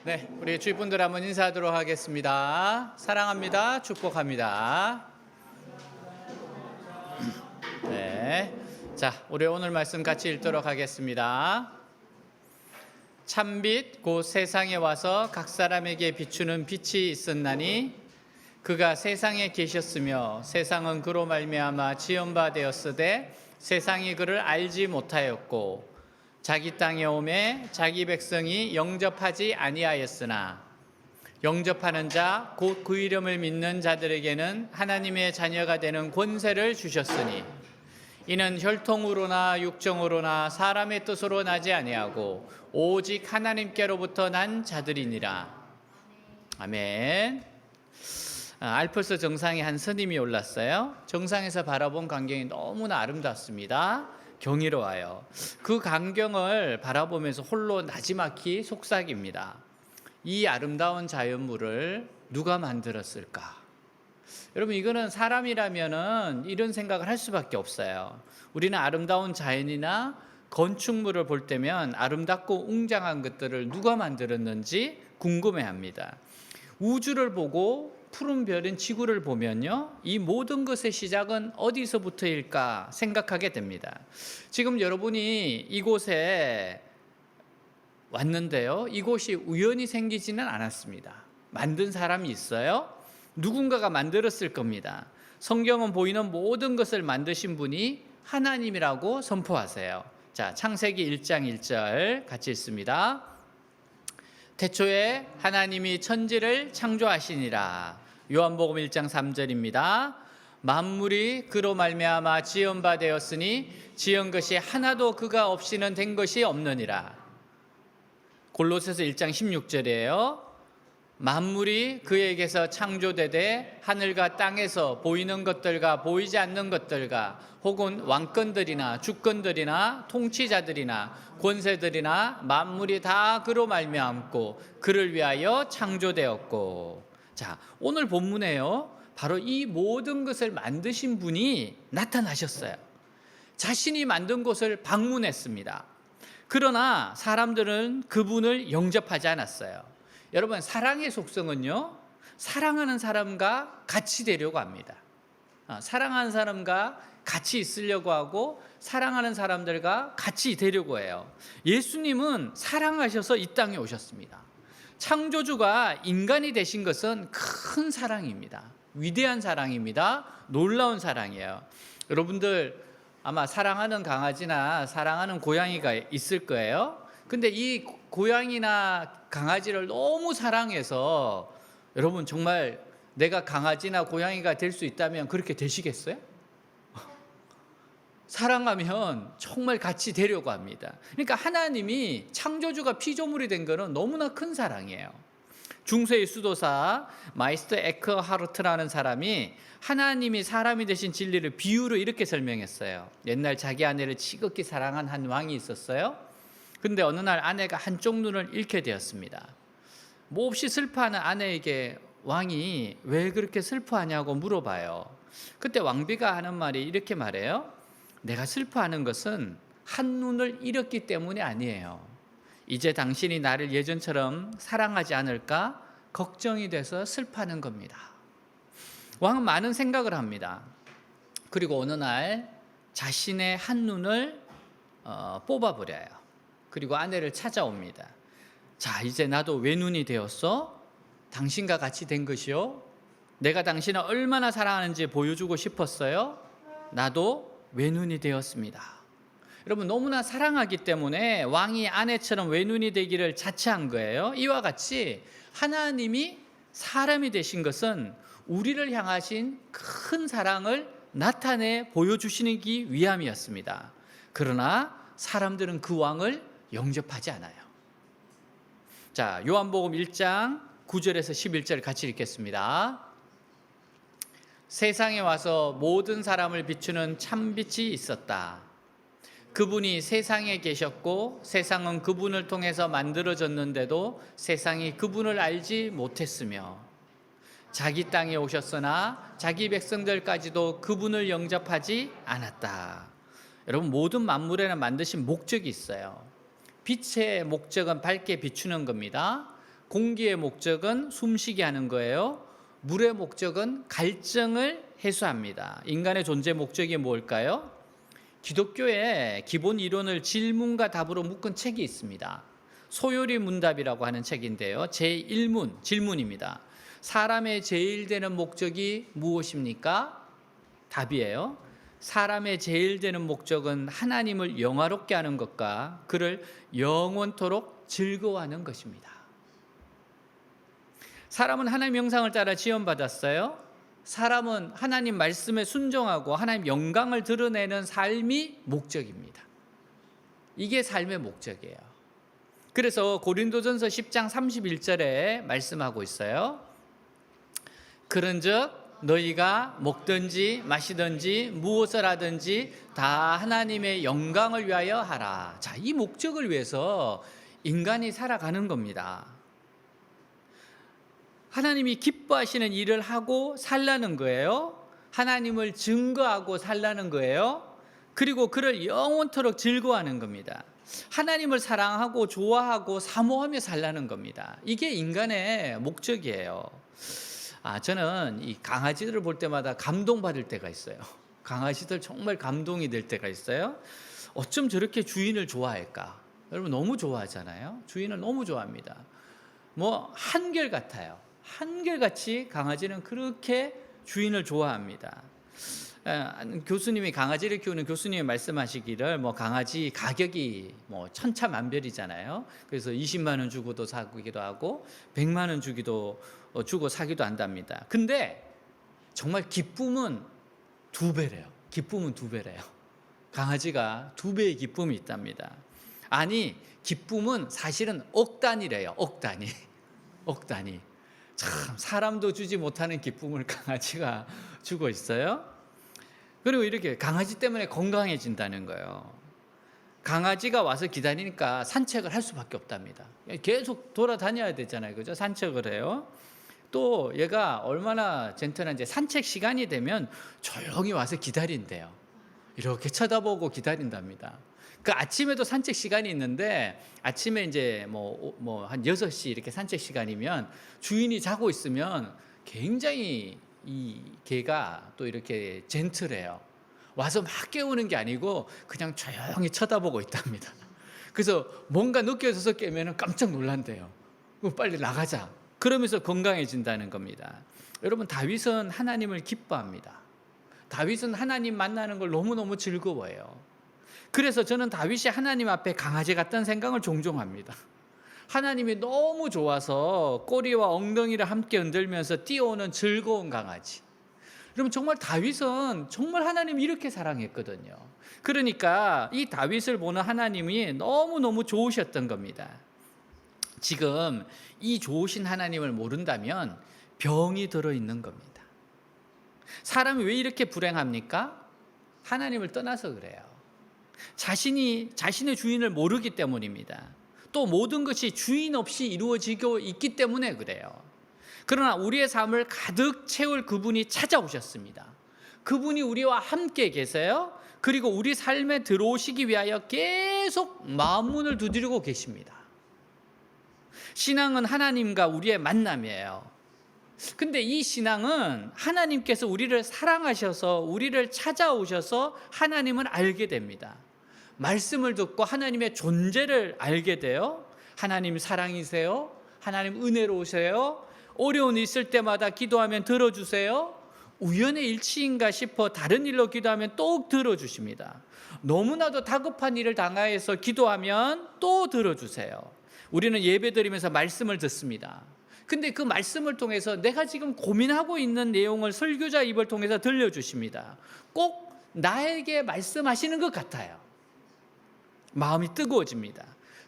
네, 우리 주위분들 한번 인사하도록 하겠습니다. 사랑합니다. 축복합니다. 네, 자, 우리 오늘 말씀 같이 읽도록 하겠습니다. 참빛 곧 세상에 와서 각 사람에게 비추는 빛이 있었나니 그가 세상에 계셨으며 세상은 그로 말미암아 지은 바 되었으되 세상이 그를 알지 못하였고 자기 땅에 오매 자기 백성이 영접하지 아니하였으나 영접하는 자 곧 그 이름을 믿는 자들에게는 하나님의 자녀가 되는 권세를 주셨으니 이는 혈통으로나 육정으로나 사람의 뜻으로 나지 아니하고 오직 하나님께로부터 난 자들이니라. 아멘. 알프스 정상에 한 스님이 올랐어요. 정상에서 바라본 광경이 너무나 아름답습니다. 경이로워요. 그 광경을 바라보면서 홀로 나지막히 속삭입니다. 이 아름다운 자연물을 누가 만들었을까? 여러분, 이거는 사람이라면은 이런 생각을 할 수밖에 없어요. 우리는 아름다운 자연이나 건축물을 볼 때면 아름답고 웅장한 것들을 누가 만들었는지 궁금해합니다. 우주를 보고 푸른 별인 지구를 보면요, 이 모든 것의 시작은 어디서부터일까 생각하게 됩니다. 지금 여러분이 이곳에 왔는데요, 이곳이 우연히 생기지는 않았습니다. 만든 사람이 있어요. 누군가가 만들었을 겁니다. 성경은 보이는 모든 것을 만드신 분이 하나님이라고 선포하세요. 자, 창세기 1장 1절 같이 읽습니다. 태초에 하나님이 천지를 창조하시니라. 요한복음 1장 3절입니다. 만물이 그로 말미암아 지은 바 되었으니 지은 것이 하나도 그가 없이는 된 것이 없느니라. 골로새서 1장 16절이에요. 만물이 그에게서 창조되되 하늘과 땅에서 보이는 것들과 보이지 않는 것들과 혹은 왕권들이나 주권들이나 통치자들이나 권세들이나 만물이 다 그로 말미암고 그를 위하여 창조되었고. 자, 오늘 본문에요, 바로 이 모든 것을 만드신 분이 나타나셨어요. 자신이 만든 곳을 방문했습니다. 그러나 사람들은 그분을 영접하지 않았어요. 여러분, 사랑의 속성은요, 사랑하는 사람과 같이 되려고 합니다. 사랑하는 사람과 같이 있으려고 하고 사랑하는 사람들과 같이 되려고 해요. 예수님은 사랑하셔서 이 땅에 오셨습니다. 창조주가 인간이 되신 것은 큰 사랑입니다. 위대한 사랑입니다. 놀라운 사랑이에요. 여러분들 아마 사랑하는 강아지나 사랑하는 고양이가 있을 거예요. 근데 이 고양이나 강아지를 너무 사랑해서 여러분, 정말 내가 강아지나 고양이가 될 수 있다면 그렇게 되시겠어요? 사랑하면 정말 같이 되려고 합니다. 그러니까 하나님이 창조주가 피조물이 된 거는 너무나 큰 사랑이에요. 중세의 수도사 마이스터 에크하르트라는 사람이 하나님이 사람이 되신 진리를 비유로 이렇게 설명했어요. 옛날 자기 아내를 지극히 사랑한 한 왕이 있었어요. 근데 어느 날 아내가 한쪽 눈을 잃게 되었습니다. 몹시 슬퍼하는 아내에게 왕이 왜 그렇게 슬퍼하냐고 물어봐요. 그때 왕비가 하는 말이 이렇게 말해요. 내가 슬퍼하는 것은 한 눈을 잃었기 때문이 아니에요. 이제 당신이 나를 예전처럼 사랑하지 않을까 걱정이 돼서 슬퍼하는 겁니다. 왕은 많은 생각을 합니다. 그리고 어느 날 자신의 한 눈을 뽑아버려요. 그리고 아내를 찾아옵니다. 자, 이제 나도 외눈이 되었어. 당신과 같이 된 것이요. 내가 당신을 얼마나 사랑하는지 보여주고 싶었어요. 나도 외눈이 되었습니다. 여러분, 너무나 사랑하기 때문에 왕이 아내처럼 외눈이 되기를 자처한 거예요. 이와 같이 하나님이 사람이 되신 것은 우리를 향하신 큰 사랑을 나타내 보여주시기 위함이었습니다. 그러나 사람들은 그 왕을 영접하지 않아요. 자, 요한복음 1장 9절에서 11절 같이 읽겠습니다. 세상에 와서 모든 사람을 비추는 참빛이 있었다. 그분이 세상에 계셨고 세상은 그분을 통해서 만들어졌는데도 세상이 그분을 알지 못했으며 자기 땅에 오셨으나 자기 백성들까지도 그분을 영접하지 않았다. 여러분, 모든 만물에는 만드신 목적이 있어요. 빛의 목적은 밝게 비추는 겁니다. 공기의 목적은 숨쉬게 하는 거예요. 물의 목적은 갈증을 해소합니다. 인간의 존재 목적이 뭘까요? 기독교의 기본 이론을 질문과 답으로 묶은 책이 있습니다. 소요리 문답이라고 하는 책인데요. 제1문 질문입니다. 사람의 제일 되는 목적이 무엇입니까? 답이에요. 사람의 제일 되는 목적은 하나님을 영화롭게 하는 것과 그를 영원토록 즐거워하는 것입니다. 사람은 하나님 형상을 따라 지원받았어요. 사람은 하나님 말씀에 순종하고 하나님 영광을 드러내는 삶이 목적입니다. 이게 삶의 목적이에요. 그래서 고린도전서 10장 31절에 말씀하고 있어요. 그런즉 너희가 먹든지 마시든지 무엇을 하든지 다 하나님의 영광을 위하여 하라. 자, 이 목적을 위해서 인간이 살아가는 겁니다. 하나님이 기뻐하시는 일을 하고 살라는 거예요. 하나님을 증거하고 살라는 거예요. 그리고 그를 영원토록 즐거워하는 겁니다. 하나님을 사랑하고 좋아하고 사모하며 살라는 겁니다. 이게 인간의 목적이에요. 저는 이 강아지들을 볼 때마다 감동받을 때가 있어요. 강아지들 정말 감동이 될 때가 있어요. 어쩜 저렇게 주인을 좋아할까? 여러분 너무 좋아하잖아요. 주인을 너무 좋아합니다. 뭐 한결같아요. 한결같이 강아지는 그렇게 주인을 좋아합니다. 교수님이 강아지를 키우는 교수님이 말씀하시기를 뭐 강아지 가격이 뭐 천차만별이잖아요. 그래서 20만 원 주고도 사기도 하고 100만 원 주고 사기도 한답니다. 근데 정말 기쁨은 2배래요. 기쁨은 2배래요. 강아지가 2배의 기쁨이 있답니다. 아니 기쁨은 사실은 억 단위래요. 억 단위. 억 단위. 참 사람도 주지 못하는 기쁨을 강아지가 주고 있어요. 그리고 이렇게 강아지 때문에 건강해진다는 거예요. 강아지가 와서 기다리니까 산책을 할 수밖에 없답니다. 계속 돌아다녀야 되잖아요. 그죠? 산책을 해요. 또 얘가 얼마나 젠틀한지 산책 시간이 되면 조용히 와서 기다린대요. 이렇게 쳐다보고 기다린답니다. 그 아침에도 산책 시간이 있는데 아침에 이제 뭐 한 6시 이렇게 산책 시간이면 주인이 자고 있으면 굉장히 이 개가 또 이렇게 젠틀해요. 와서 막 깨우는 게 아니고 그냥 조용히 쳐다보고 있답니다. 그래서 뭔가 느껴져서 깨면 깜짝 놀란대요. 빨리 나가자. 그러면서 건강해진다는 겁니다. 여러분 다윗은 하나님을 기뻐합니다. 다윗은 하나님 만나는 걸 너무너무 즐거워해요. 그래서 저는 다윗이 하나님 앞에 강아지 같다는 생각을 종종 합니다. 하나님이 너무 좋아서 꼬리와 엉덩이를 함께 흔들면서 뛰어오는 즐거운 강아지. 여러분 정말 다윗은 정말 하나님 이렇게 사랑했거든요. 그러니까 이 다윗을 보는 하나님이 너무너무 좋으셨던 겁니다. 지금 이 좋으신 하나님을 모른다면 병이 들어있는 겁니다. 사람이 왜 이렇게 불행합니까? 하나님을 떠나서 그래요. 자신의 주인을 모르기 때문입니다. 또 모든 것이 주인 없이 이루어지고 있기 때문에 그래요. 그러나 우리의 삶을 가득 채울 그분이 찾아오셨습니다. 그분이 우리와 함께 계세요. 그리고 우리 삶에 들어오시기 위하여 계속 마음 문을 두드리고 계십니다. 신앙은 하나님과 우리의 만남이에요. 근데 이 신앙은 하나님께서 우리를 사랑하셔서 우리를 찾아오셔서 하나님을 알게 됩니다. 말씀을 듣고 하나님의 존재를 알게 돼요. 하나님 사랑이세요. 하나님 은혜로우세요. 어려운 일 있을 때마다 기도하면 들어주세요. 우연의 일치인가 싶어 다른 일로 기도하면 또 들어주십니다. 너무나도 다급한 일을 당하여서 기도하면 또 들어주세요. 우리는 예배드리면서 말씀을 듣습니다. 근데 그 말씀을 통해서 내가 지금 고민하고 있는 내용을 설교자 입을 통해서 들려주십니다. 꼭 나에게 말씀하시는 것 같아요. 마음이 뜨거워집니다.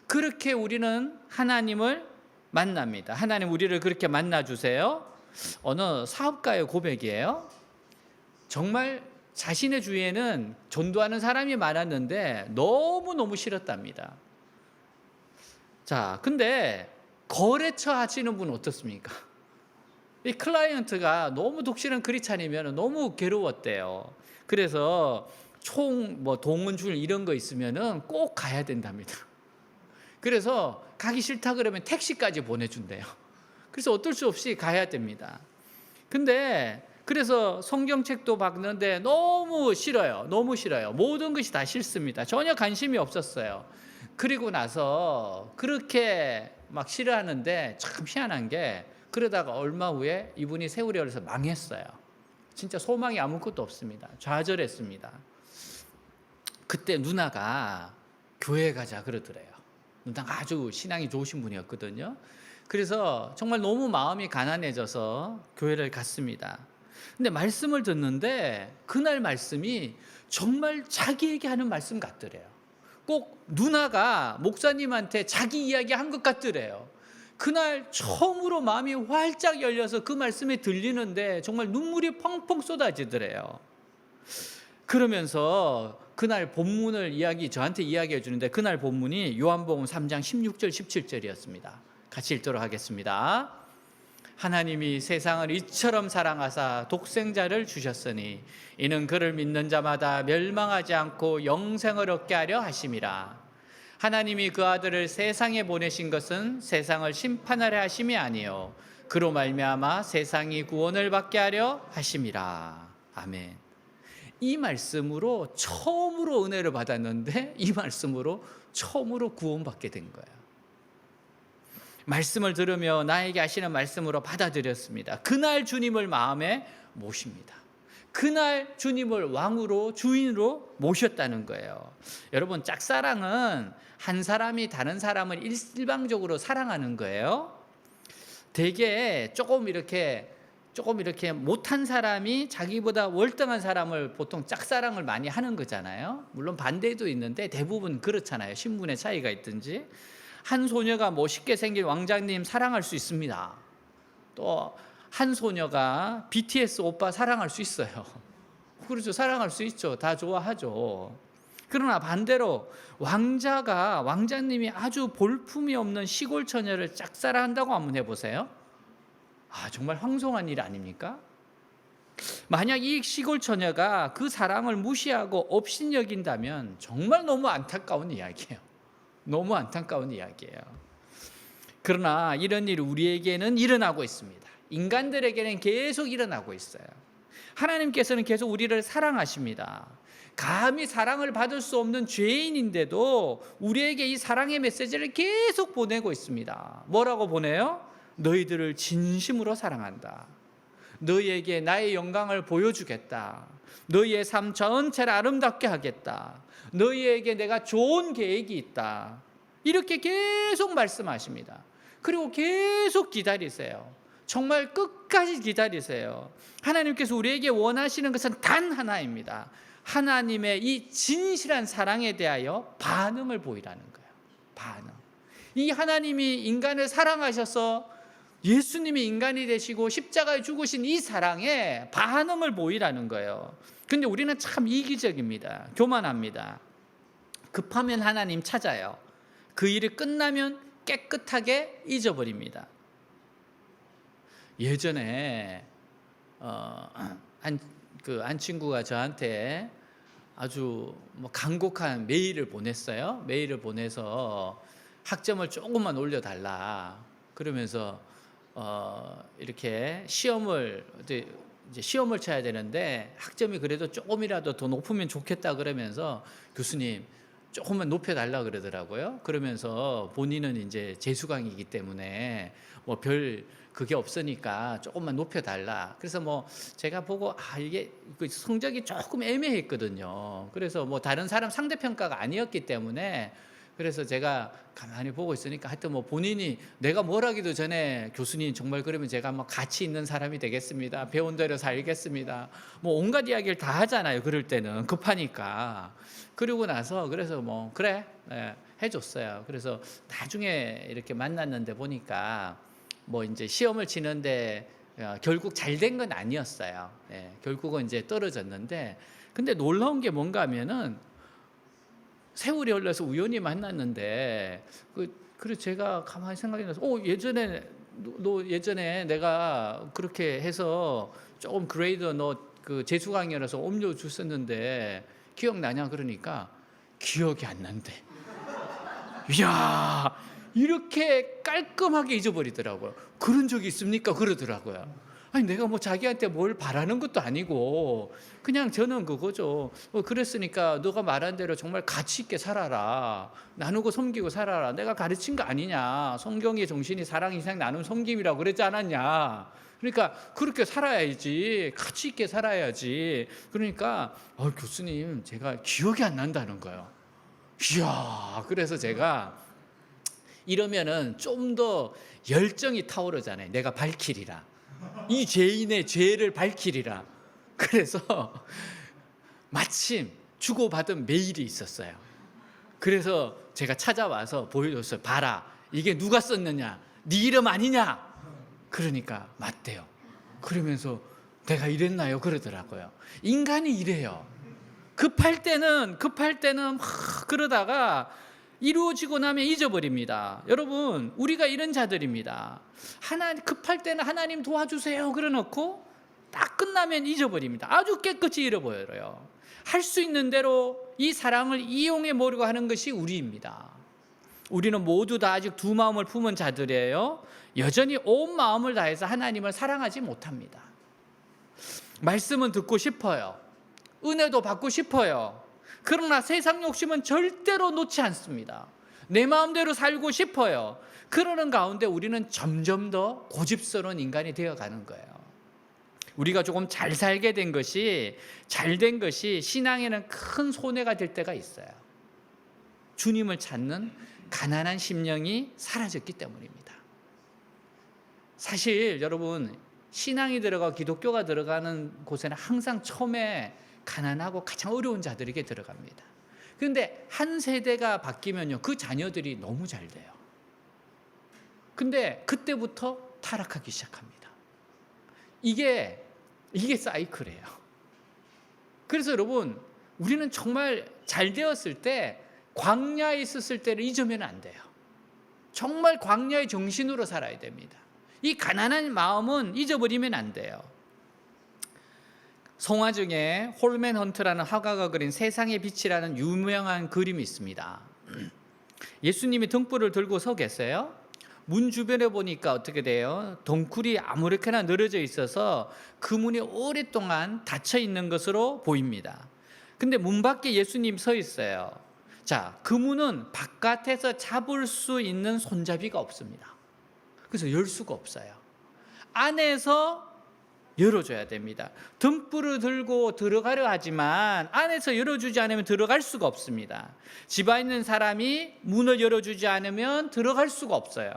그렇게 우리는 하나님을 만납니다. 하나님 우리를 그렇게 만나주세요. 어느 사업가의 고백이에요. 정말 자신의 주위에는 전도하는 사람이 많았는데 너무너무 싫었답니다. 자, 근데 거래처 하시는 분은 어떻습니까? 이 클라이언트가 너무 독실한 크리스찬이면 너무 괴로웠대요. 그래서 동원줄 이런 거 있으면은 꼭 가야 된답니다. 그래서 가기 싫다 그러면 택시까지 보내준대요. 그래서 어쩔 수 없이 가야 됩니다. 근데 그래서 성경책도 봤는데 너무 싫어요. 너무 싫어요. 모든 것이 다 싫습니다. 전혀 관심이 없었어요. 그리고 나서 그렇게 막 싫어하는데 참 희한한 게, 그러다가 얼마 후에 이분이 세월이 흘러서 망했어요. 진짜 소망이 아무것도 없습니다. 좌절했습니다. 그때 누나가 교회 가자 그러더래요. 누나가 아주 신앙이 좋으신 분이었거든요. 그래서 정말 너무 마음이 가난해져서 교회를 갔습니다. 근데 말씀을 듣는데 그날 말씀이 정말 자기에게 하는 말씀 같더래요. 꼭 누나가 목사님한테 자기 이야기 한 것 같더래요. 그날 처음으로 마음이 활짝 열려서 그 말씀이 들리는데 정말 눈물이 펑펑 쏟아지더래요. 그러면서 그날 본문을 저한테 이야기해 주는데, 그날 본문이 요한복음 3장 16절 17절이었습니다. 같이 읽도록 하겠습니다. 하나님이 세상을 이처럼 사랑하사 독생자를 주셨으니 이는 그를 믿는 자마다 멸망하지 않고 영생을 얻게 하려 하심이라. 하나님이 그 아들을 세상에 보내신 것은 세상을 심판하려 하심이 아니요 그로 말미암아 세상이 구원을 받게 하려 하심이라. 아멘. 이 말씀으로 처음으로 은혜를 받았는데, 이 말씀으로 처음으로 구원받게 된 거예요. 말씀을 들으며 나에게 하시는 말씀으로 받아들였습니다. 그날 주님을 마음에 모십니다. 그날 주님을 왕으로, 주인으로 모셨다는 거예요. 여러분, 짝사랑은 한 사람이 다른 사람을 일방적으로 사랑하는 거예요. 되게 조금 이렇게 못한 사람이 자기보다 월등한 사람을 보통 짝사랑을 많이 하는 거잖아요. 물론 반대도 있는데 대부분 그렇잖아요. 신분의 차이가 있든지. 한 소녀가 멋있게 생긴 왕자님 사랑할 수 있습니다. 또 한 소녀가 BTS 오빠 사랑할 수 있어요. 그렇죠. 사랑할 수 있죠. 다 좋아하죠. 그러나 반대로 왕자님이 아주 볼품이 없는 시골 처녀를 짝사랑한다고 한번 해보세요. 정말 황송한 일 아닙니까? 만약 이 시골 처녀가 그 사랑을 무시하고 업신여긴다면 정말 너무 안타까운 이야기예요. 너무 안타까운 이야기예요. 그러나 이런 일이 우리에게는 일어나고 있습니다. 인간들에게는 계속 일어나고 있어요. 하나님께서는 계속 우리를 사랑하십니다. 감히 사랑을 받을 수 없는 죄인인데도 우리에게 이 사랑의 메시지를 계속 보내고 있습니다. 뭐라고 보내요? 너희들을 진심으로 사랑한다. 너희에게 나의 영광을 보여주겠다. 너희의 삶 전체를 아름답게 하겠다. 너희에게 내가 좋은 계획이 있다. 이렇게 계속 말씀하십니다. 그리고 계속 기다리세요. 정말 끝까지 기다리세요. 하나님께서 우리에게 원하시는 것은 단 하나입니다. 하나님의 이 진실한 사랑에 대하여 반응을 보이라는 거예요. 반응. 이 하나님이 인간을 사랑하셔서 예수님이 인간이 되시고 십자가에 죽으신 이 사랑에 반응을 보이라는 거예요. 근데 우리는 참 이기적입니다. 교만합니다. 급하면 하나님 찾아요. 그 일이 끝나면 깨끗하게 잊어버립니다. 예전에 한 친구가 저한테 아주 간곡한 메일을 보냈어요. 메일을 보내서 학점을 조금만 올려달라. 그러면서 이렇게 시험을 쳐야 되는데 학점이 그래도 조금이라도 더 높으면 좋겠다 그러면서 교수님 조금만 높여달라 그러더라고요. 그러면서 본인은 이제 재수강이기 때문에 별 그게 없으니까 조금만 높여달라. 그래서 제가 보고 이게 성적이 조금 애매했거든요. 그래서 다른 사람 상대평가가 아니었기 때문에, 그래서 제가 가만히 보고 있으니까 하여튼 본인이 내가 뭘 하기도 전에 교수님 정말 그러면 제가 가치 있는 사람이 되겠습니다. 배운 대로 살겠습니다. 온갖 이야기를 다 하잖아요. 그럴 때는 급하니까. 그러고 나서 그래서 그래 해줬어요. 그래서 나중에 이렇게 만났는데 보니까 이제 시험을 치는데 결국 잘 된 건 아니었어요. 결국은 이제 떨어졌는데, 근데 놀라운 게 뭔가 하면은 세월이 흘러서 우연히 만났는데 그래서 제가 가만히 생각이 나서 예전에 내가 그렇게 해서 조금 그레이드 너 그 재수강이라서 음료 줬었는데 기억나냐? 그러니까 기억이 안 난대. 이야, 이렇게 깔끔하게 잊어버리더라고요. 그런 적이 있습니까? 그러더라고요. 아니 내가 뭐 자기한테 뭘 바라는 것도 아니고 그냥 저는 그거죠. 그랬으니까 너가 말한 대로 정말 가치 있게 살아라. 나누고 섬기고 살아라. 내가 가르친 거 아니냐. 성경의 정신이 사랑, 희생, 나눔, 섬김이라고 그랬지 않았냐. 그러니까 그렇게 살아야지. 가치 있게 살아야지. 그러니까 교수님 제가 기억이 안 난다는 거예요. 이야, 그래서 제가 이러면은 좀 더 열정이 타오르잖아요. 내가 밝히리라. 이 죄인의 죄를 밝히리라. 그래서 마침 주고받은 메일이 있었어요. 그래서 제가 찾아와서 보여줬어요. 봐라, 이게 누가 썼느냐? 네 이름 아니냐? 그러니까 맞대요. 그러면서 내가 이랬나요? 그러더라고요. 인간이 이래요. 급할 때는 막 그러다가 이루어지고 나면 잊어버립니다. 여러분, 우리가 이런 자들입니다. 급할 때는 하나님 도와주세요 그러놓고 딱 끝나면 잊어버립니다. 아주 깨끗이 잃어버려요. 할 수 있는 대로 이 사랑을 이용해 보려고 하는 것이 우리입니다. 우리는 모두 다 아직 두 마음을 품은 자들이에요. 여전히 온 마음을 다해서 하나님을 사랑하지 못합니다. 말씀은 듣고 싶어요. 은혜도 받고 싶어요. 그러나 세상 욕심은 절대로 놓지 않습니다. 내 마음대로 살고 싶어요. 그러는 가운데 우리는 점점 더 고집스러운 인간이 되어가는 거예요. 우리가 조금 잘 살게 된 것이, 잘된 것이 신앙에는 큰 손해가 될 때가 있어요. 주님을 찾는 가난한 심령이 사라졌기 때문입니다. 사실 여러분, 신앙이 들어가고 기독교가 들어가는 곳에는 항상 처음에 가난하고 가장 어려운 자들에게 들어갑니다. 그런데 한 세대가 바뀌면요, 그 자녀들이 너무 잘 돼요. 근데 그때부터 타락하기 시작합니다. 이게 사이클이에요. 그래서 여러분, 우리는 정말 잘 되었을 때, 광야에 있었을 때를 잊으면 안 돼요. 정말 광야의 정신으로 살아야 됩니다. 이 가난한 마음은 잊어버리면 안 돼요. 성화 중에 홀맨 헌트라는 화가가 그린 세상의 빛이라는 유명한 그림이 있습니다. 예수님이 등불을 들고 서 계세요. 문 주변에 보니까 어떻게 돼요? 덩굴이 아무렇게나 늘어져 있어서 그 문이 오랫동안 닫혀 있는 것으로 보입니다. 근데 문 밖에 예수님 서 있어요. 자, 그 문은 바깥에서 잡을 수 있는 손잡이가 없습니다. 그래서 열 수가 없어요. 안에서 열어줘야 됩니다. 등불을 들고 들어가려 하지만 안에서 열어주지 않으면 들어갈 수가 없습니다. 집안에 있는 사람이 문을 열어주지 않으면 들어갈 수가 없어요.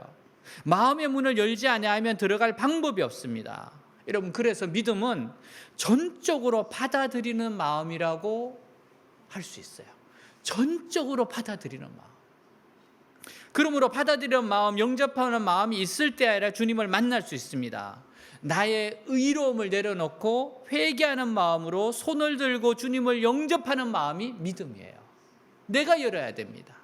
마음의 문을 열지 않으면 들어갈 방법이 없습니다. 여러분, 그래서 믿음은 전적으로 받아들이는 마음이라고 할 수 있어요. 전적으로 받아들이는 마음. 그러므로 받아들이는 마음, 영접하는 마음이 있을 때 아니라 주님을 만날 수 있습니다. 나의 의로움을 내려놓고 회개하는 마음으로 손을 들고 주님을 영접하는 마음이 믿음이에요. 내가 열어야 됩니다.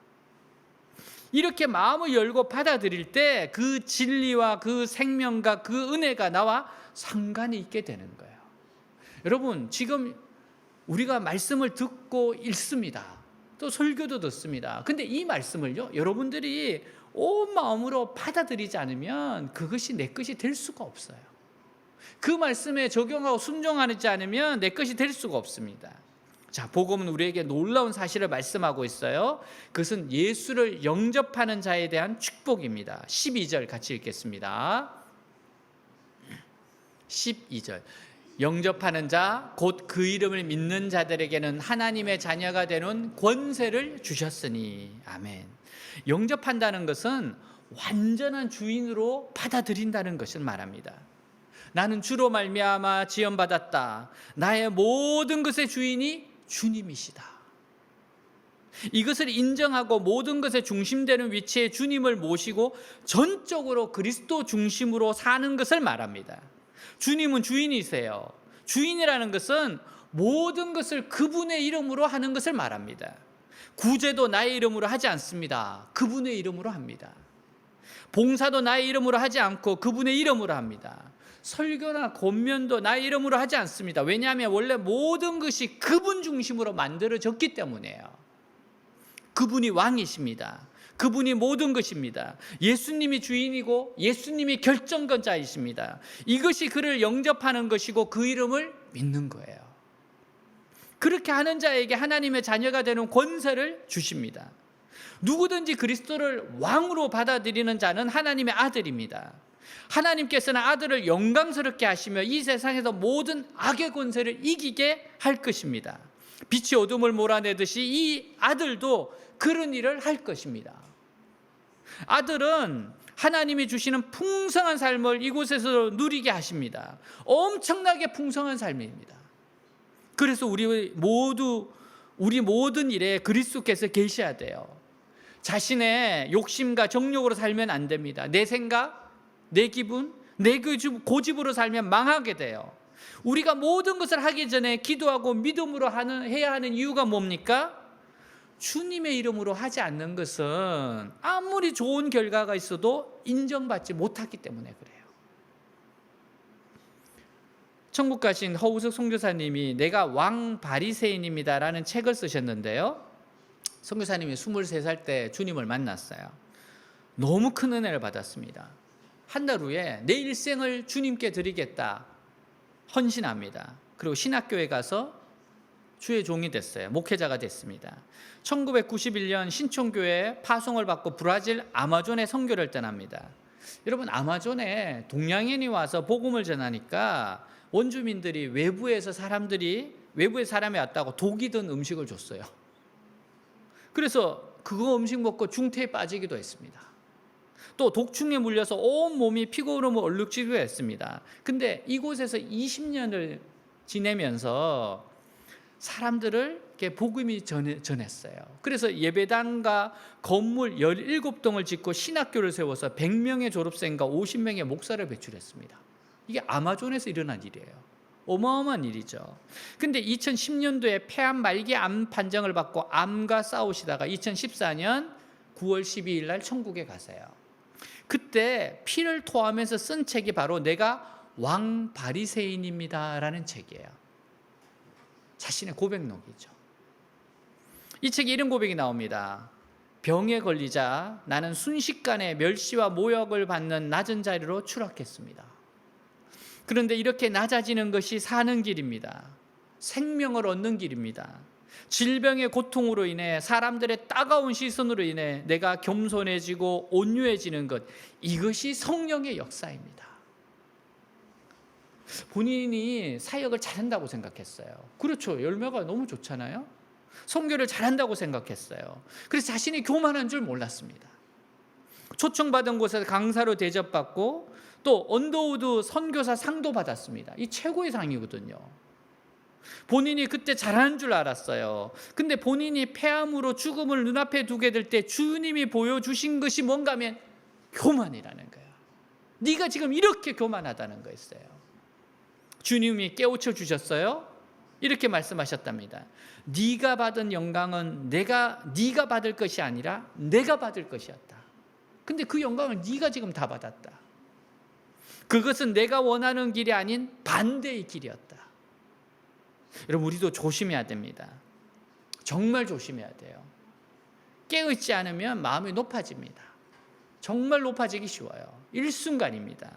이렇게 마음을 열고 받아들일 때 그 진리와 그 생명과 그 은혜가 나와 상관이 있게 되는 거예요. 여러분, 지금 우리가 말씀을 듣고 읽습니다. 또 설교도 듣습니다. 근데 이 말씀을요, 여러분들이 온 마음으로 받아들이지 않으면 그것이 내 것이 될 수가 없어요. 그 말씀에 적용하고 순종하지 않으면 내 것이 될 수가 없습니다. 자, 복음은 우리에게 놀라운 사실을 말씀하고 있어요. 그것은 예수를 영접하는 자에 대한 축복입니다. 12절 같이 읽겠습니다. 12절. 영접하는 자, 곧 그 이름을 믿는 자들에게는 하나님의 자녀가 되는 권세를 주셨으니. 아멘. 영접한다는 것은 완전한 주인으로 받아들인다는 것을 말합니다. 나는 주로 말미암아 지원받았다. 나의 모든 것의 주인이 주님이시다. 이것을 인정하고 모든 것의 중심되는 위치에 주님을 모시고 전적으로 그리스도 중심으로 사는 것을 말합니다. 주님은 주인이세요. 주인이라는 것은 모든 것을 그분의 이름으로 하는 것을 말합니다. 구제도 나의 이름으로 하지 않습니다. 그분의 이름으로 합니다. 봉사도 나의 이름으로 하지 않고 그분의 이름으로 합니다. 설교나 권면도 나의 이름으로 하지 않습니다. 왜냐하면 원래 모든 것이 그분 중심으로 만들어졌기 때문이에요. 그분이 왕이십니다. 그분이 모든 것입니다. 예수님이 주인이고 예수님이 결정권자이십니다. 이것이 그를 영접하는 것이고 그 이름을 믿는 거예요. 그렇게 하는 자에게 하나님의 자녀가 되는 권세를 주십니다. 누구든지 그리스도를 왕으로 받아들이는 자는 하나님의 아들입니다. 하나님께서는 아들을 영광스럽게 하시며 이 세상에서 모든 악의 권세를 이기게 할 것입니다. 빛이 어둠을 몰아내듯이 이 아들도 그런 일을 할 것입니다. 아들은 하나님이 주시는 풍성한 삶을 이곳에서 누리게 하십니다. 엄청나게 풍성한 삶입니다. 그래서 우리 모든 일에 그리스도께서 계셔야 돼요. 자신의 욕심과 정욕으로 살면 안 됩니다. 내 생각, 내 기분, 내 고집으로 살면 망하게 돼요. 우리가 모든 것을 하기 전에 기도하고 믿음으로 해야 하는 이유가 뭡니까? 주님의 이름으로 하지 않는 것은 아무리 좋은 결과가 있어도 인정받지 못하기 때문에 그래요. 천국 가신 허우석 선교사님이 내가 왕 바리새인입니다라는 책을 쓰셨는데요. 선교사님이 23살 때 주님을 만났어요. 너무 큰 은혜를 받았습니다. 한 달 후에 내 일생을 주님께 드리겠다 헌신합니다. 그리고 신학교에 가서 주의 종이 됐어요. 목회자가 됐습니다. 1991년 신촌교회 파송을 받고 브라질 아마존에 선교를 떠납니다. 여러분, 아마존에 동양인이 와서 복음을 전하니까 원주민들이 외부의 사람이 왔다고 독이 든 음식을 줬어요. 그래서 그거 음식 먹고 중태에 빠지기도 했습니다. 또 독충에 물려서 온 몸이 피고름을 얼룩지기도 했습니다. 근데 이곳에서 20년을 지내면서 사람들을 복음이 전했어요. 그래서 예배당과 건물 17동을 짓고 신학교를 세워서 100명의 졸업생과 50명의 목사를 배출했습니다. 이게 아마존에서 일어난 일이에요. 어마어마한 일이죠. 근데 2010년도에 폐암 말기 암 판정을 받고 암과 싸우시다가 2014년 9월 12일 날 천국에 가세요. 그때 피를 토하면서 쓴 책이 바로 내가 왕 바리새인입니다라는 책이에요. 자신의 고백록이죠. 이 책에 이런 고백이 나옵니다. 병에 걸리자 나는 순식간에 멸시와 모욕을 받는 낮은 자리로 추락했습니다. 그런데 이렇게 낮아지는 것이 사는 길입니다. 생명을 얻는 길입니다. 질병의 고통으로 인해 사람들의 따가운 시선으로 인해 내가 겸손해지고 온유해지는 것, 이것이 성령의 역사입니다. 본인이 사역을 잘한다고 생각했어요. 그렇죠. 열매가 너무 좋잖아요. 선교를 잘한다고 생각했어요. 그래서 자신이 교만한 줄 몰랐습니다. 초청받은 곳에서 강사로 대접받고 또 언더우드 선교사 상도 받았습니다. 이 최고의 상이거든요. 본인이 그때 잘하는 줄 알았어요. 근데 본인이 폐암으로 죽음을 눈앞에 두게 될 때 주님이 보여주신 것이 뭔가 하면 교만이라는 거예요. 네가 지금 이렇게 교만하다는 거였어요. 주님이 깨우쳐 주셨어요. 이렇게 말씀하셨답니다. 네가 받은 영광은 네가 받을 것이 아니라 내가 받을 것이었다. 근데 그 영광을 네가 지금 다 받았다. 그것은 내가 원하는 길이 아닌 반대의 길이었다. 여러분, 우리도 조심해야 됩니다. 정말 조심해야 돼요. 깨어있지 않으면 마음이 높아집니다. 정말 높아지기 쉬워요. 일순간입니다.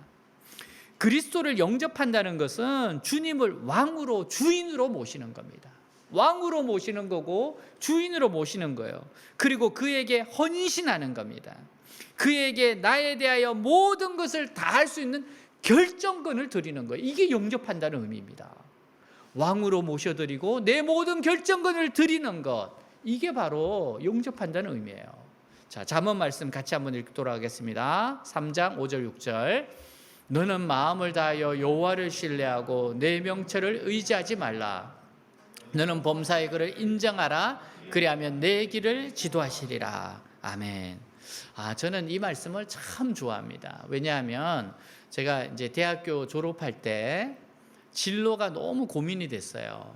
그리스도를 영접한다는 것은 주님을 왕으로, 주인으로 모시는 겁니다. 왕으로 모시는 거고 주인으로 모시는 거예요. 그리고 그에게 헌신하는 겁니다. 그에게 나에 대하여 모든 것을 다 할 수 있는 결정권을 드리는 거예요. 이게 영접한다는 의미입니다. 왕으로 모셔드리고 내 모든 결정권을 드리는 것, 이게 바로 영접한다는 의미예요. 자, 잠언 말씀 같이 한번 읽도록 하겠습니다. 3장 5절 6절. 너는 마음을 다하여 여호와를 신뢰하고 내 명철을 의지하지 말라. 너는 범사의 그를 인정하라. 그리하면 내 길을 지도하시리라. 아멘. 저는 이 말씀을 참 좋아합니다. 왜냐하면 제가 이제 대학교 졸업할 때 진로가 너무 고민이 됐어요.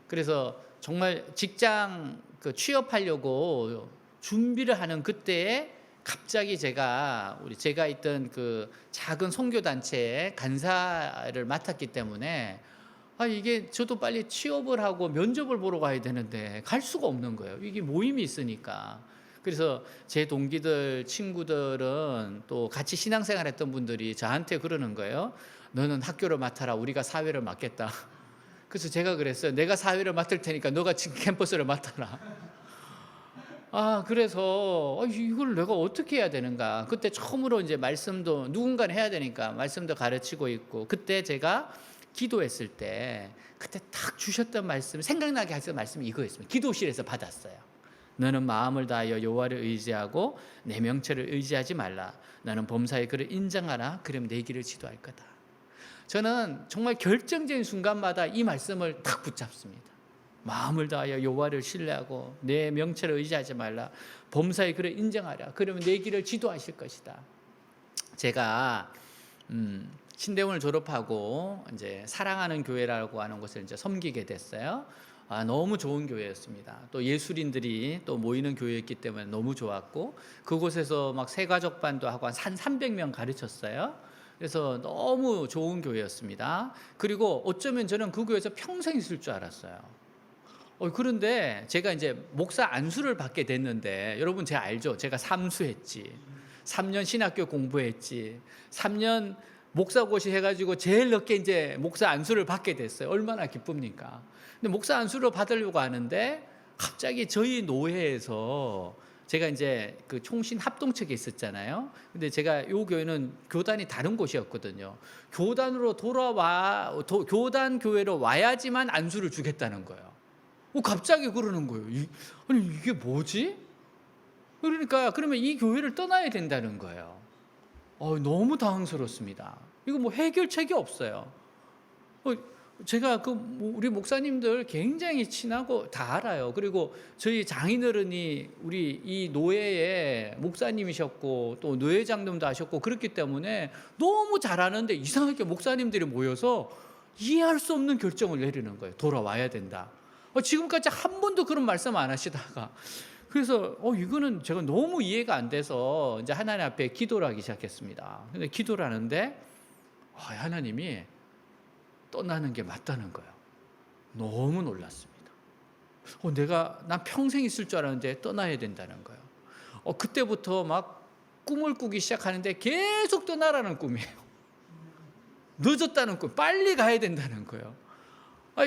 그래서 정말 직장 취업하려고 준비를 하는 그때에 갑자기 제가 있던 그 작은 선교단체의 간사를 맡았기 때문에 이게 저도 빨리 취업을 하고 면접을 보러 가야 되는데 갈 수가 없는 거예요. 이게 모임이 있으니까. 그래서 제 동기들, 친구들은 또 같이 신앙생활했던 분들이 저한테 그러는 거예요. 너는 학교를 맡아라. 우리가 사회를 맡겠다. 그래서 제가 그랬어요. 내가 사회를 맡을 테니까 너가 지금 캠퍼스를 맡아라. 그래서 이걸 내가 어떻게 해야 되는가. 그때 처음으로 이제 말씀도 누군가는 해야 되니까 말씀도 가르치고 있고, 그때 제가 기도했을 때 그때 딱 주셨던 말씀, 생각나게 하셨던 말씀이 이거였습니다. 기도실에서 받았어요. 너는 마음을 다하여 여호와를 의지하고 내 명체를 의지하지 말라. 너는 범사의 그를 인정하라. 그럼 내 길을 지도할 거다. 저는 정말 결정적인 순간마다 이 말씀을 딱 붙잡습니다. 마음을 다하여 여호와를 신뢰하고 내 명체를 의지하지 말라. 범사의 그를 인정하라. 그러면 내 길을 지도하실 것이다. 제가 신대원을 졸업하고 이제 사랑하는 교회라고 하는 곳을 이제 섬기게 됐어요. 너무 좋은 교회였습니다. 또 예술인들이 또 모이는 교회였기 때문에 너무 좋았고, 그곳에서 막 새가족반도 하고 한 300명 가르쳤어요. 그래서 너무 좋은 교회였습니다. 그리고 어쩌면 저는 그 교회에서 평생 있을 줄 알았어요. 그런데 제가 이제 목사 안수를 받게 됐는데, 여러분 제가 알죠? 제가 삼수했지, 3년 신학교 공부했지, 3년 목사고시 해가지고 제일 늦게 이제 목사 안수를 받게 됐어요. 얼마나 기쁩니까? 근데 목사 안수를 받으려고 하는데 갑자기 저희 노회에서, 제가 이제 그 총신 합동측에 있었잖아요. 근데 제가 요 교회는 교단이 다른 곳이었거든요. 교단으로 교단 교회로 와야지만 안수를 주겠다는 거예요. 갑자기 그러는 거예요. 아니 이게 뭐지? 그러니까 그러면 이 교회를 떠나야 된다는 거예요. 너무 당황스럽습니다. 이거 뭐 해결책이 없어요. 제가 우리 목사님들 굉장히 친하고 다 알아요. 그리고 저희 장인어른이 우리 이 노예의 목사님이셨고 또 노예장님도 하셨고 그렇기 때문에 너무 잘 아는데, 이상하게 목사님들이 모여서 이해할 수 없는 결정을 내리는 거예요. 돌아와야 된다. 지금까지 한 번도 그런 말씀 안 하시다가, 그래서 이거는 제가 너무 이해가 안 돼서 이제 하나님 앞에 기도를 하기 시작했습니다. 근데 기도를 하는데 하나님이 떠나는 게 맞다는 거예요. 너무 놀랐습니다. 난 평생 있을 줄 알았는데 떠나야 된다는 거예요. 그때부터 막 꿈을 꾸기 시작하는데 계속 떠나라는 꿈이에요. 늦었다는 꿈, 빨리 가야 된다는 거예요.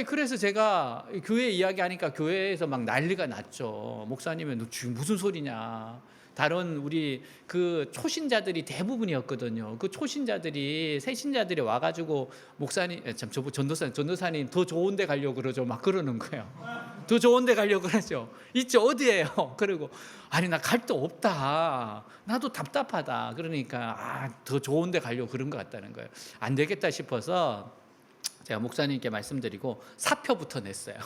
그래서 제가 교회 이야기하니까 교회에서 막 난리가 났죠. 목사님은 너 지금 무슨 소리냐. 다른 우리 그 초신자들이 대부분이었거든요. 그 초신자들이, 새신자들이 와가지고 목사님, 전도사님 더 좋은 데 가려고 그러죠. 막 그러는 거예요. 더 좋은 데 가려고 그러죠. 있죠, 어디예요? 그리고 아니 나 갈 데 없다. 나도 답답하다. 그러니까 더 좋은 데 가려고 그런 것 같다는 거예요. 안 되겠다 싶어서 제가 목사님께 말씀드리고 사표부터 냈어요.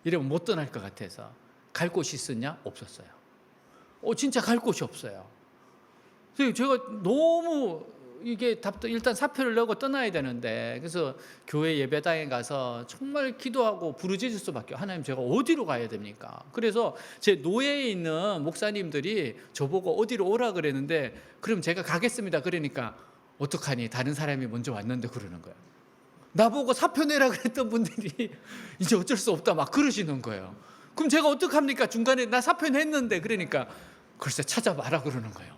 이러면 못 떠날 것 같아서. 갈 곳이 있었냐? 없었어요. 진짜 갈 곳이 없어요. 그래서 제가 너무 이게 일단 사표를 내고 떠나야 되는데, 그래서 교회 예배당에 가서 정말 기도하고 부르짖을 수밖에. 하나님, 제가 어디로 가야 됩니까? 그래서 제 노예에 있는 목사님들이 저보고 어디로 오라 그랬는데, 그럼 제가 가겠습니다. 그러니까 어떡하니? 다른 사람이 먼저 왔는데 그러는 거예요. 나보고 사표 내라 그랬던 분들이 이제 어쩔 수 없다 막 그러시는 거예요. 그럼 제가 어떡합니까? 중간에 나 사표 냈는데. 그러니까 글쎄 찾아봐라 그러는 거예요.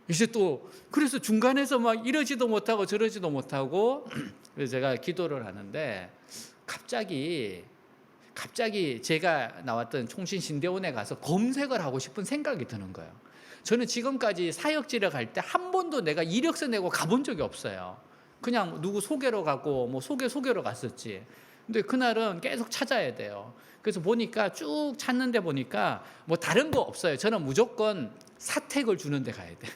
이제 또 그래서 중간에서 막 이러지도 못하고 저러지도 못하고 그래서 제가 기도를 하는데 갑자기 제가 나왔던 총신신대원에 가서 검색을 하고 싶은 생각이 드는 거예요. 저는 지금까지 사역지를 갈 때 한 번도 내가 이력서 내고 가본 적이 없어요. 그냥 누구 소개로 가고 뭐 소개로 갔었지. 근데 그날은 계속 찾아야 돼요. 그래서 보니까 쭉 찾는데 보니까 뭐 다른 거 없어요. 저는 무조건 사택을 주는 데 가야 돼.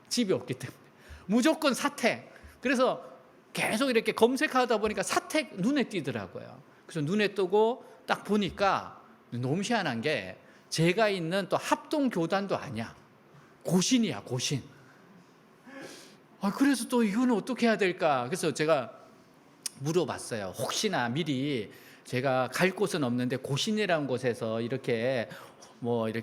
집이 없기 때문에. 무조건 사택. 그래서 계속 이렇게 검색하다 보니까 사택 눈에 띄더라고요. 그래서 눈에 뜨고 딱 보니까 너무 희한한 게 제가 있는 또 합동교단도 아니야. 고신이야, 고신. 그래서 또 이거는 어떻게 해야 될까? 그래서 제가 물어봤어요. 혹시나 미리 제가 갈 곳은 없는데 고신이라는 곳에서 이렇게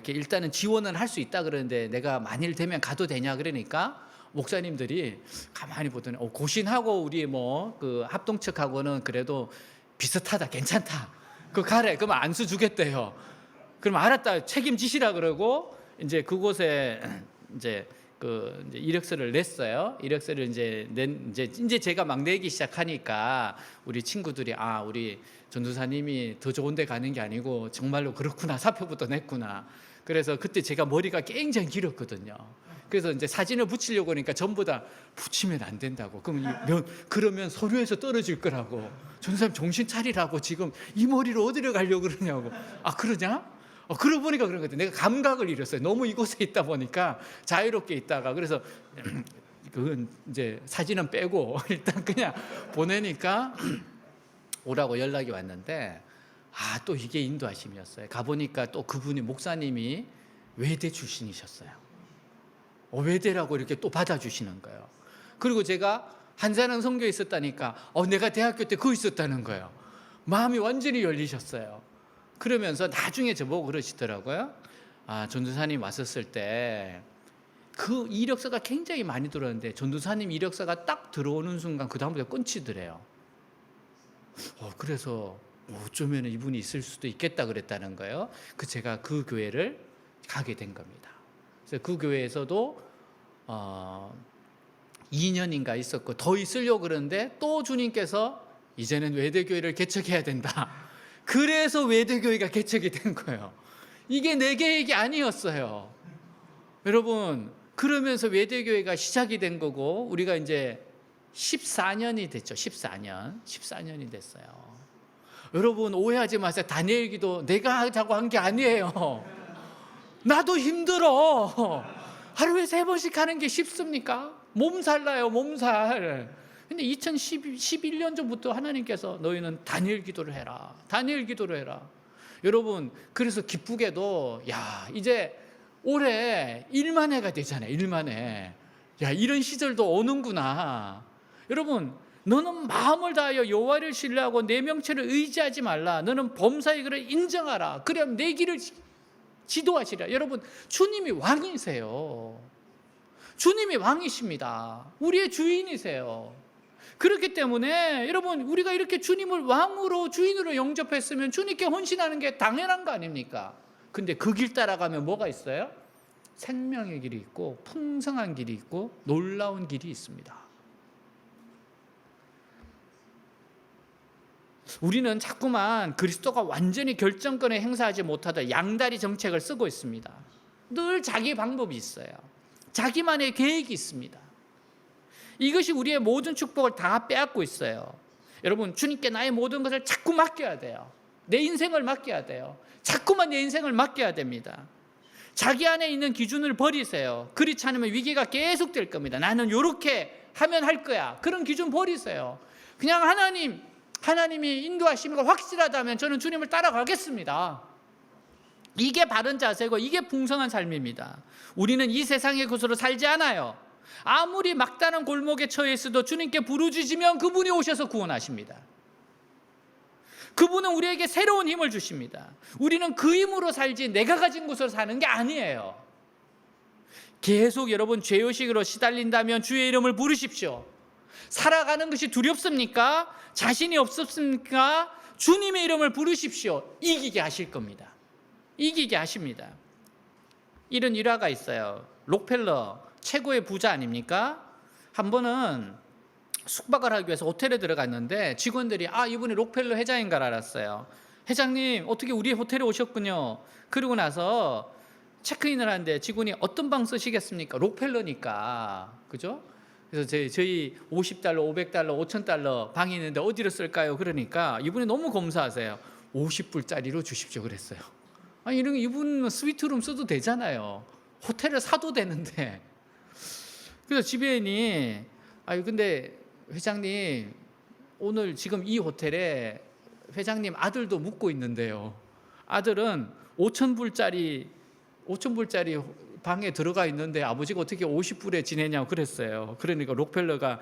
일단은 지원은 할 수 있다 그러는데 내가 만일 되면 가도 되냐 그러니까 목사님들이 가만히 보더니 고신하고 우리 그 합동 측하고는 그래도 비슷하다, 괜찮다. 가래. 그러면 안수 주겠대요. 그럼 알았다, 책임지시라 그러고 이제 그곳에 이제 이제 이력서를 냈어요. 이력서를 이제 이제 제가 막 내기 시작하니까 우리 친구들이 우리 전도사님이 더 좋은 데 가는 게 아니고 정말로 그렇구나. 사표부터 냈구나. 그래서 그때 제가 머리가 굉장히 길었거든요. 그래서 이제 사진을 붙이려고 하니까 전부 다 붙이면 안 된다고. 그러면 서류에서 떨어질 거라고. 전도사님 정신 차리라고. 지금 이 머리로 어디를 가려고 그러냐고. 그러냐? 그러고 보니까 그런 것 같아요. 내가 감각을 잃었어요. 너무 이곳에 있다 보니까 자유롭게 있다가. 그래서 그건 이제 사진은 빼고 일단 그냥 보내니까 오라고 연락이 왔는데 또 이게 인도하심이었어요. 가보니까 또 그분이 목사님이 외대 출신이셨어요. 외대라고 이렇게 또 받아주시는 거예요. 그리고 제가 한산항 선교에 있었다니까 내가 대학교 때 거기 있었다는 거예요. 마음이 완전히 열리셨어요. 그러면서 나중에 저보고 그러시더라고요. 전도사님 왔었을 때 그 이력서가 굉장히 많이 들어왔는데 전도사님 이력서가 딱 들어오는 순간 그 다음부터 끊치더래요. 그래서 어쩌면 이분이 있을 수도 있겠다 그랬다는 거예요. 제가 그 교회를 가게 된 겁니다. 그래서 그 교회에서도 2년인가 있었고 더 있으려고 그러는데 또 주님께서 이제는 외대교회를 개척해야 된다. 그래서 외대교회가 개척이 된 거예요. 이게 내 계획이 아니었어요. 여러분, 그러면서 외대교회가 시작이 된 거고 우리가 이제 14년이 됐죠. 14년이 됐어요. 여러분 오해하지 마세요. 다니엘 기도 내가 하자고 한 게 아니에요. 나도 힘들어. 하루에 3번씩 하는 게 쉽습니까? 몸살 나요, 몸살. 근데 2011년 전부터 하나님께서 너희는 다니엘 기도를 해라. 다니엘 기도를 해라. 여러분, 그래서 기쁘게도 이제 올해 1만 해가 되잖아요. 1만 해. 이런 시절도 오는구나. 여러분, 너는 마음을 다하여 여호와를 신뢰하고 내 명체를 의지하지 말라. 너는 범사의 글을 인정하라. 그럼 내 길을 지도하시라. 여러분, 주님이 왕이세요. 주님이 왕이십니다. 우리의 주인이세요. 그렇기 때문에 여러분, 우리가 이렇게 주님을 왕으로 주인으로 영접했으면 주님께 헌신하는 게 당연한 거 아닙니까? 근데 그 길 따라가면 뭐가 있어요? 생명의 길이 있고 풍성한 길이 있고 놀라운 길이 있습니다. 우리는 자꾸만 그리스도가 완전히 결정권을 행사하지 못하다 양다리 정책을 쓰고 있습니다. 늘 자기 방법이 있어요. 자기만의 계획이 있습니다. 이것이 우리의 모든 축복을 다 빼앗고 있어요. 여러분, 주님께 나의 모든 것을 자꾸 맡겨야 돼요. 내 인생을 맡겨야 돼요. 자꾸만 내 인생을 맡겨야 됩니다. 자기 안에 있는 기준을 버리세요. 그렇지 않으면 위기가 계속 될 겁니다. 나는 이렇게 하면 할 거야. 그런 기준 버리세요. 그냥 하나님이 인도하심이 확실하다면 저는 주님을 따라가겠습니다. 이게 바른 자세고 이게 풍성한 삶입니다. 우리는 이 세상의 것으로 살지 않아요. 아무리 막다른 골목에 처해 있어도 주님께 부르짖으면 그분이 오셔서 구원하십니다. 그분은 우리에게 새로운 힘을 주십니다. 우리는 그 힘으로 살지 내가 가진 것으로 사는 게 아니에요. 계속 여러분 죄의식으로 시달린다면 주의 이름을 부르십시오. 살아가는 것이 두렵습니까? 자신이 없습니까? 주님의 이름을 부르십시오. 이기게 하실 겁니다. 이기게 하십니다. 이런 일화가 있어요. 록펠러 최고의 부자 아닙니까? 한 번은 숙박을 하기 위해서 호텔에 들어갔는데 직원들이 이분이 록펠러 회장인 걸 알았어요. 회장님, 어떻게 우리 호텔에 오셨군요. 그러고 나서 체크인을 하는데 직원이 어떤 방 쓰시겠습니까? 록펠러니까. 그죠? 그래서 저희 $50, $500, $5,000 방이 있는데 어디로 쓸까요? 그러니까 이분이 너무 검소하세요. 50불짜리로 주십시오 그랬어요. 이분 스위트룸 써도 되잖아요. 호텔을 사도 되는데. 그래서 지배인이 근데 회장님, 오늘 지금 이 호텔에 회장님 아들도 묵고 있는데요. 아들은 5,000불짜리 방에 들어가 있는데 아버지가 어떻게 50불에 지내냐고 그랬어요. 그러니까 록펠러가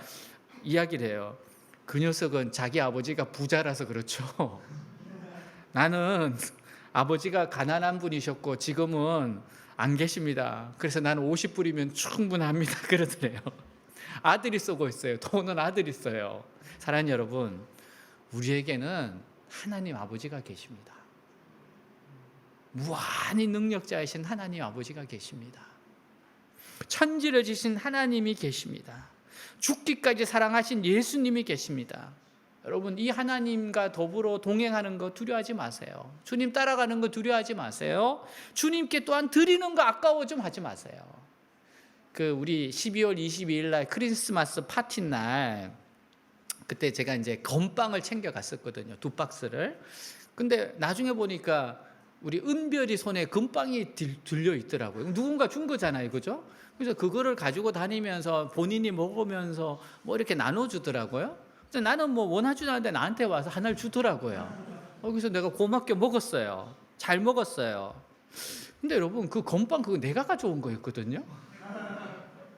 이야기를 해요. 그 녀석은 자기 아버지가 부자라서 그렇죠. 나는 아버지가 가난한 분이셨고 지금은 안 계십니다. 그래서 나는 50불이면 충분합니다. 그러더래요. 아들이 쏘고 있어요. 돈은 아들이 써요. 사랑하는 여러분, 우리에게는 하나님 아버지가 계십니다. 무한히 능력자이신 하나님 아버지가 계십니다. 천지를 지신 하나님이 계십니다. 죽기까지 사랑하신 예수님이 계십니다. 여러분, 이 하나님과 더불어 동행하는 거 두려워하지 마세요. 주님 따라가는 거 두려워하지 마세요. 주님께 또한 드리는 거 아까워 좀 하지 마세요. 우리 12월 22일 날 크리스마스 파티 날, 그때 제가 이제 건빵을 챙겨 갔었거든요. 2박스를. 근데 나중에 보니까 우리 은별이 손에 금빵이 들려 있더라고요. 누군가 준 거잖아요, 그죠? 그래서 그거를 가지고 다니면서 본인이 먹으면서 뭐 이렇게 나눠주더라고요. 그래서 나는 뭐 원하지도 않는데 나한테 와서 하나를 주더라고요. 그래서 내가 고맙게 먹었어요. 잘 먹었어요. 근데 여러분, 그 건빵 그거 내가 가져온 거였거든요.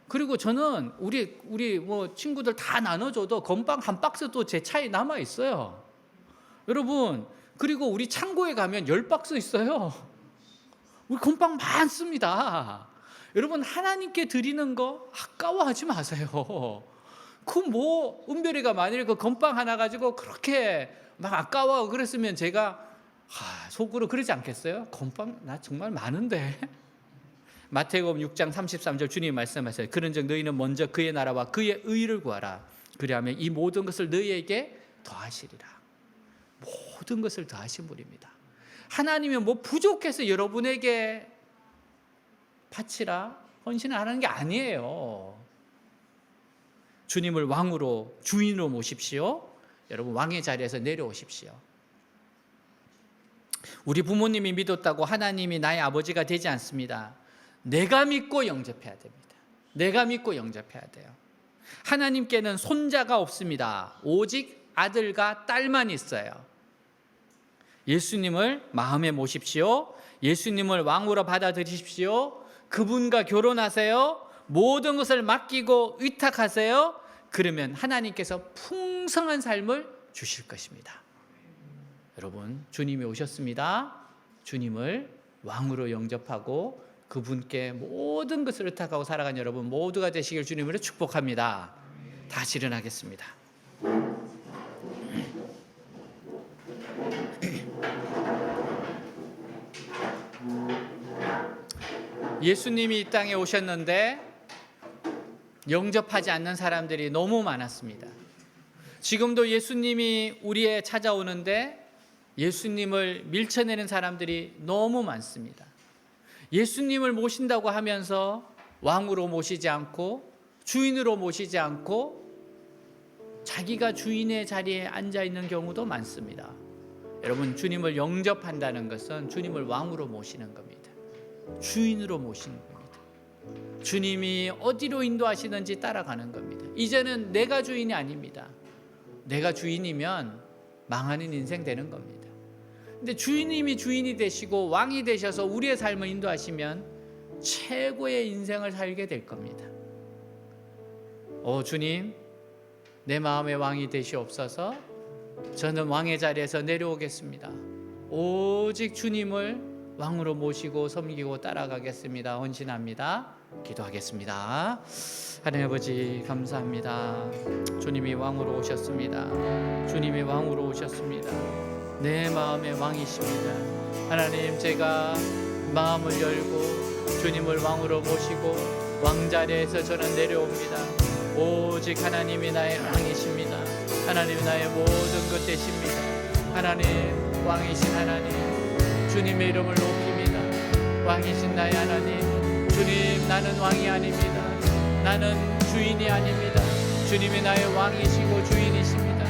그리고 저는 우리 뭐 친구들 다 나눠줘도 건빵 한 박스도 제 차에 남아 있어요. 여러분, 그리고 우리 창고에 가면 10박스 있어요. 우리 건빵 많습니다. 여러분, 하나님께 드리는 거 아까워하지 마세요. 뭐 은별이가 만일 그 건빵 하나 가지고 그렇게 막 아까워하고 그랬으면 제가 속으로 그러지 않겠어요? 건빵 나 정말 많은데. 마태복음 6장 33절 주님이 말씀하세요. 그런즉 너희는 먼저 그의 나라와 그의 의를 구하라. 그리하면 이 모든 것을 너희에게 더하시리라. 모든 것을 더하신 분입니다. 하나님이 뭐 부족해서 여러분에게 바치라, 헌신을 하는 게 아니에요. 주님을 왕으로, 주인으로 모십시오. 여러분, 왕의 자리에서 내려오십시오. 우리 부모님이 믿었다고 하나님이 나의 아버지가 되지 않습니다. 내가 믿고 영접해야 됩니다. 내가 믿고 영접해야 돼요. 하나님께는 손자가 없습니다. 오직 아들과 딸만 있어요. 예수님을 마음에 모십시오. 예수님을 왕으로 받아들이십시오. 그분과 결혼하세요. 모든 것을 맡기고 의탁하세요. 그러면 하나님께서 풍성한 삶을 주실 것입니다. 여러분, 주님이 오셨습니다. 주님을 왕으로 영접하고 그분께 모든 것을 의탁하고 살아간 여러분 모두가 되시길 주님으로 축복합니다. 다시 일어나겠습니다. 예수님이 이 땅에 오셨는데 영접하지 않는 사람들이 너무 많았습니다. 지금도 예수님이 우리에 찾아오는데 예수님을 밀쳐내는 사람들이 너무 많습니다. 예수님을 모신다고 하면서 왕으로 모시지 않고 주인으로 모시지 않고 자기가 주인의 자리에 앉아 있는 경우도 많습니다. 여러분, 주님을 영접한다는 것은 주님을 왕으로 모시는 겁니다. 주인으로 모시는 겁니다. 주님이 어디로 인도하시는지 따라가는 겁니다. 이제는 내가 주인이 아닙니다. 내가 주인이면 망하는 인생 되는 겁니다. 근데 주님이 주인이 되시고 왕이 되셔서 우리의 삶을 인도하시면 최고의 인생을 살게 될 겁니다. 주님, 내 마음의 왕이 되시옵소서. 저는 왕의 자리에서 내려오겠습니다. 오직 주님을 왕으로 모시고 섬기고 따라가겠습니다. 헌신합니다. 기도하겠습니다. 하나님 아버지, 감사합니다. 주님이 왕으로 오셨습니다. 주님이 왕으로 오셨습니다. 내 마음의 왕이십니다. 하나님, 제가 마음을 열고 주님을 왕으로 모시고 왕자리에서 저는 내려옵니다. 오직 하나님이 나의 왕이십니다. 하나님이 나의 모든 것 되십니다. 하나님, 왕이신 하나님, 주님의 이름을 높입니다. 왕이신 나의 하나님, 주님, 나는 왕이 아닙니다. 나는 주인이 아닙니다. 주님이 나의 왕이시고 주인이십니다.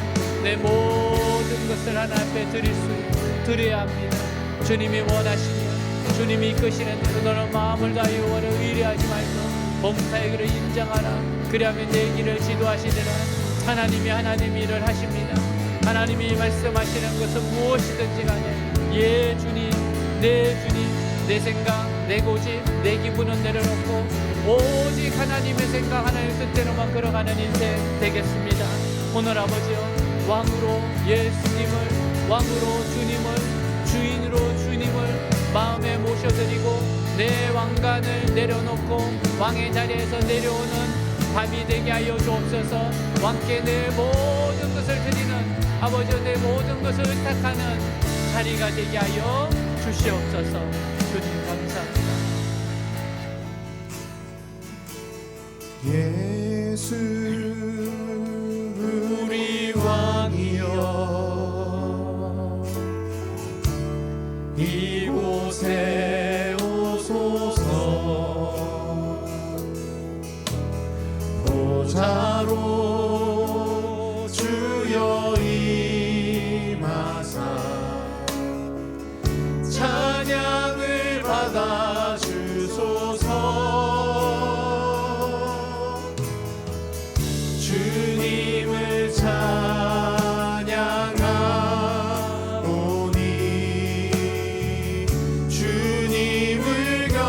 내 모든 것을 하나 앞에 드려야 합니다. 주님이 원하시면, 주님이 이끄시는 대로 너는 마음을 다하여 원을 의뢰하지 말고 범사의 길을 인정하라. 그리하면 내 길을 지도하시리라. 하나님이 일을 하십니다. 하나님이 말씀하시는 것은 무엇이든지 간에 예 주님, 내 생각, 내 고집, 내 기분은 내려놓고 오직 하나님의 생각, 하나님의 뜻대로만 걸어가는 인생 되겠습니다. 오늘 아버지요, 왕으로 예수님을, 왕으로 주님을, 주인으로 주님을 마음에 모셔드리고 내 왕관을 내려놓고 왕의 자리에서 내려오는 밤이 되게 하여 주옵소서. 왕께 내 모든 것을 드리는 아버지여, 내 모든 것을 의탁하는 자리가 되게 하여 주시옵소서. 주님 감사합니다. 예수 우리 왕이여, 이곳에 오소서. 보좌로 주여 임하사 찬양을 받아 주소서. 주님을 찬양하오니 주님을 경배하오니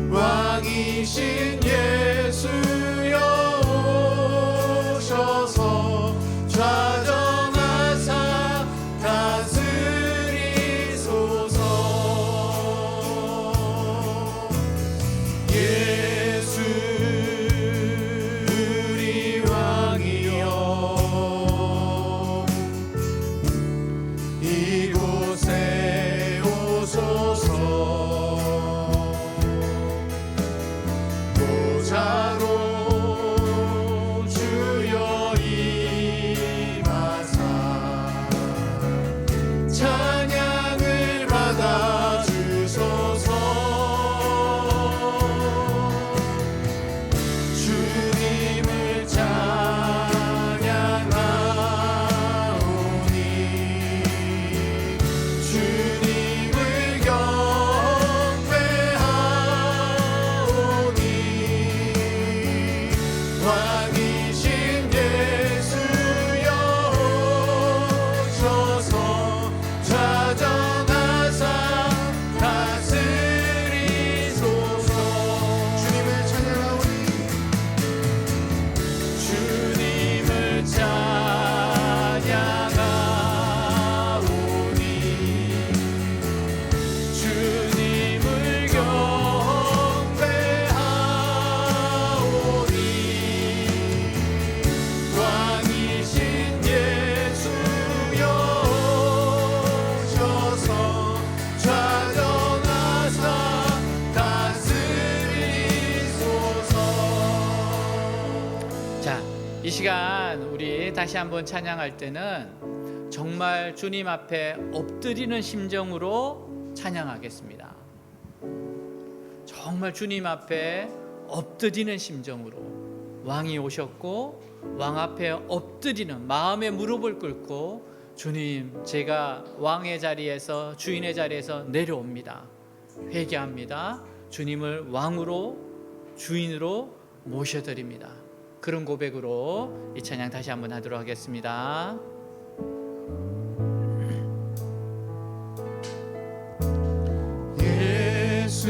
왕이신 예수여 오셔서 좌정하사 다스리소서. 예수 우리 왕이여, 이곳에 오소서. 보좌로 주여 임하사 찬양을 받아 주소서. 주님을 찬양하오니 주님을 경배하오니 왕이신 예수여 오셔서 좌정하사 다스리소서. 주님을 찬양하오니 주님을 찬양하오니 주님을 경배하오니 왕이신 예수여 오셔서 좌정하사 다스리소서. 자, 이 시간 우리 다시 한번 찬양할 때는 정말 주님 앞에 엎드리는 심정으로 찬양하겠습니다. 정말 주님 앞에 엎드리는 심정으로, 왕이 오셨고 왕 앞에 엎드리는 마음의 무릎을 꿇고, 주님, 제가 왕의 자리에서, 주인의 자리에서 내려옵니다. 회개합니다. 주님을 왕으로, 주인으로 모셔드립니다. 그런 고백으로 이 찬양 다시 한번 하도록 하겠습니다. 예수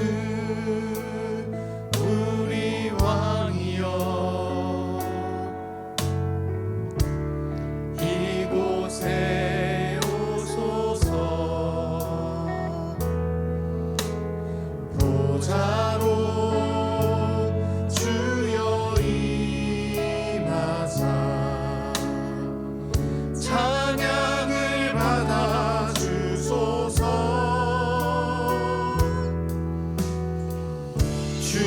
우리 왕이여, 이곳에 오소서. 보좌로 주여 임하사 찬양을 받아 주소서. 주